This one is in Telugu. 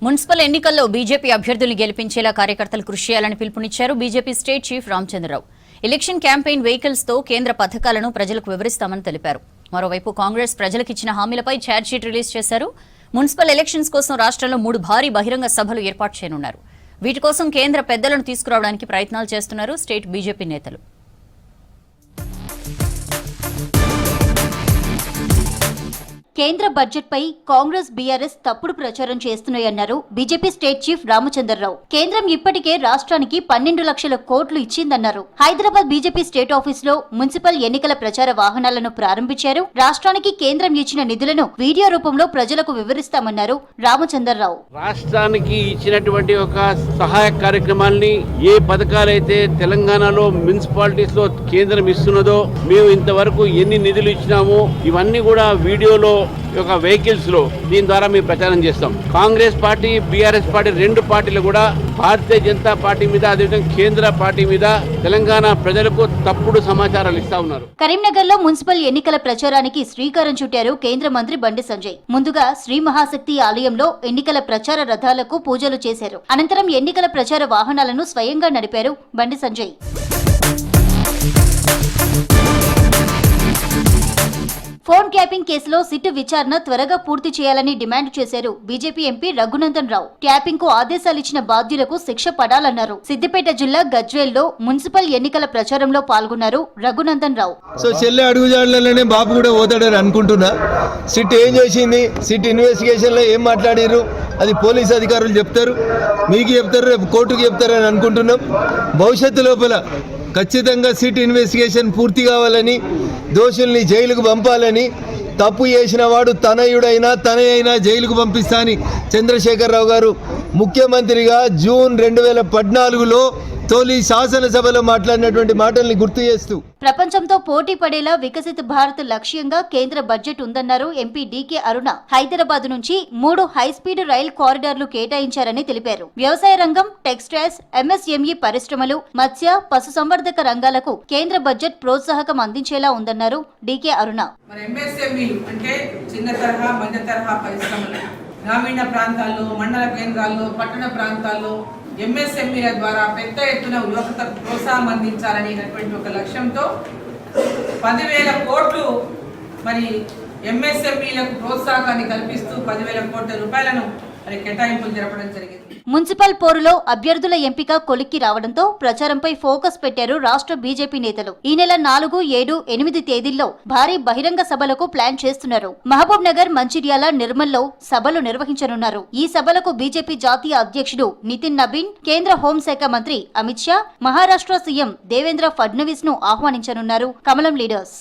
మున్సిపల్ ఎన్నికల్లో బీజేపీ అభ్యర్థుల్ని గెలిపించేలా కార్యకర్తలు కృషి చేయాలని పిలుపునిచ్చారు BJP state chief Ramachandra Rao. Election campaign vehicles తో కేంద్ర పథకాలను ప్రజలకు వివరిస్తామని తెలిపారు. మరోవైపు కాంగ్రెస్ ప్రజలకిచ్చిన హామీలపై ఛార్జ్షీట్ రిలీజ్ చేశారు. మున్సిపల్ ఎలక్షన్స్ కోసం రాష్ట్రంలో 3 భారీ బహిరంగ సభలు ఏర్పాటు చేయనున్నారు. వీటి కోసం కేంద్ర పెద్దలను తీసుకురావడానికి ప్రయత్నాలు చేస్తున్నారు స్టేట్ బీజేపీ నేతలు. కేంద్ర బడ్జెట్ పై కాంగ్రెస్ బీఆర్ఎస్ తప్పుడు ప్రచారం చేస్తున్నాయన్నారు బీజేపీ స్టేట్ చీఫ్ రామచంద్రరావు. కేంద్రం ఇప్పటికే రాష్ట్రానికి 12 లక్షల కోట్లు ఇచ్చిందన్నారు. హైదరాబాద్ బీజేపీ స్టేట్ ఆఫీస్ లో మున్సిపల్ ఎన్నికల ప్రచార వాహనాలను ప్రారంభించారు. రాష్ట్రానికి కేంద్రం ఇచ్చిన నిధులను వీడియో రూపంలో ప్రజలకు వివరిస్తామన్నారు రామచంద్రరావు. రాష్ట్రానికి ఇచ్చినటువంటి ఒక సహాయ కార్యక్రమాల్ని ఏ పథకాలైతే తెలంగాణలో మున్సిపాలిటీస్ లో కేంద్రం ఇస్తున్నదో, మేము ఇంతవరకు ఎన్ని నిధులు ఇచ్చినామో ఇవన్నీ కూడా వీడియోలో ఒక వెహికల్స్ లో దీని ద్వారా మేము ప్రచారం చేస్తాం. కాంగ్రెస్ పార్టీ, బీఆర్ఎస్ పార్టీ 2 పార్టీలు కూడా భారతీయ జనతా పార్టీ మీద, అదేవిధంగా కేంద్ర పార్టీ మీద తెలంగాణ ప్రజలకు తప్పుడు సమాచారాలు ఇస్తా ఉన్నారు. కరీంనగర్ లో మున్సిపల్ ఎన్నికల ప్రచారానికి శ్రీకారం చుట్టారు కేంద్ర మంత్రి బండి సంజయ్. ముందుగా శ్రీ మహాశక్తి ఆలయంలో ఎన్నికల ప్రచార రథాలకు పూజలు చేశారు. అనంతరం ఎన్నికల ప్రచార వాహనాలను స్వయంగా నడిపారు బండి సంజయ్. ఫోన్ ట్యాపింగ్ కేసులో సిట్ విచారణ త్వరగా పూర్తి చేయాలని డిమాండ్ చేశారు BJP MP Raghunandan Rao. Tapping కు ఆదేశాలిచ్చిన బాధ్యులకు శిక్ష పడాలన్నారు. సిద్దిపేట జిల్లా గజ్వేల్లో మున్సిపల్ ఎన్నికల ప్రచారంలో పాల్గొన్నారు రఘునందన్ రావు. చెల్లె అడుగుజాడలనే బాబు కూడా పోతాడని అనుకుంటున్నా. సిట్ ఏం చేసింది, సిట్ ఇన్వెస్టిగేషన్ లో ఏం మాట్లాడారు అది పోలీస్ అధికారులు చెప్తారు, మీకు చెప్తారు, రేపు కోర్టుకు చెప్తారని అనుకుంటున్నాం. భవిష్యత్తు లోపల ఖచ్చితంగా సిట్ ఇన్వెస్టిగేషన్ పూర్తి కావాలని, దోషుల్ని జైలుకు పంపాలని, తప్పు చేసిన వాడు తనయైనా జైలుకు పంపిస్తా అని చంద్రశేఖరరావు గారు ముఖ్యమంత్రిగా జూన్ 2014లో తొలి శాసనసభలో మాట్లాడినటువంటి మాటల్ని గుర్తు చేస్తూ ప్రపంచంతో పోటీ పడేలా వికసిత భారత్ లక్ష్యంగా కేంద్ర బడ్జెట్ ఉందన్నారు ఎంపీ డీకే అరుణ. హైదరాబాద్ నుంచి 3 హైస్పీడ్ రైల్ కారిడార్లు కేటాయించారని తెలిపారు. వ్యవసాయ రంగం, టెక్స్టైల్స్, ఎంఎస్ఎంఈ పరిశ్రమలు, మత్స్య, పశుసంవర్ధక రంగాలకు కేంద్ర బడ్జెట్ ప్రోత్సాహకం అందించేలా ఉందన్నారు డీకే అరుణ. అంటే చిన్న తరహా, మధ్య తరహా పరిశ్రమలు గ్రామీణ ప్రాంతాల్లో, మండల కేంద్రాల్లో, పట్టణ ప్రాంతాల్లో ఎంఎస్ఎంఈల ద్వారా పెద్ద ఎత్తున యువతకు ప్రోత్సాహం అందించాలనేటువంటి ఒక లక్ష్యంతో 10,000 కోట్లు మరి ఎంఎస్ఎంఈలకు ప్రోత్సాహాన్ని కల్పిస్తూ 10,000 కోట్ల రూపాయలను మరి కేటాయింపులు జరపడం జరిగింది. మున్సిపల్ పోరులో అభ్యర్థుల ఎంపిక కొలిక్కి రావడంతో ప్రచారంపై ఫోకస్ పెట్టారు రాష్ట్ర బీజేపీ నేతలు. ఈ నెల 4, 7, 8 తేదీల్లో భారీ బహిరంగ సభలకు ప్లాన్ చేస్తున్నారు. మహబూబ్ నగర్, మంచిర్యాల, నిర్మల్లో సభలు నిర్వహించనున్నారు. ఈ సభలకు బీజేపీ జాతీయ అధ్యక్షుడు నితిన్ నబీన్, కేంద్ర హోంశాఖ మంత్రి అమిత్ షా, మహారాష్ట్ర సీఎం దేవేంద్ర ఫడ్నవీస్ ను ఆహ్వానించనున్నారు కమలం లీడర్స్.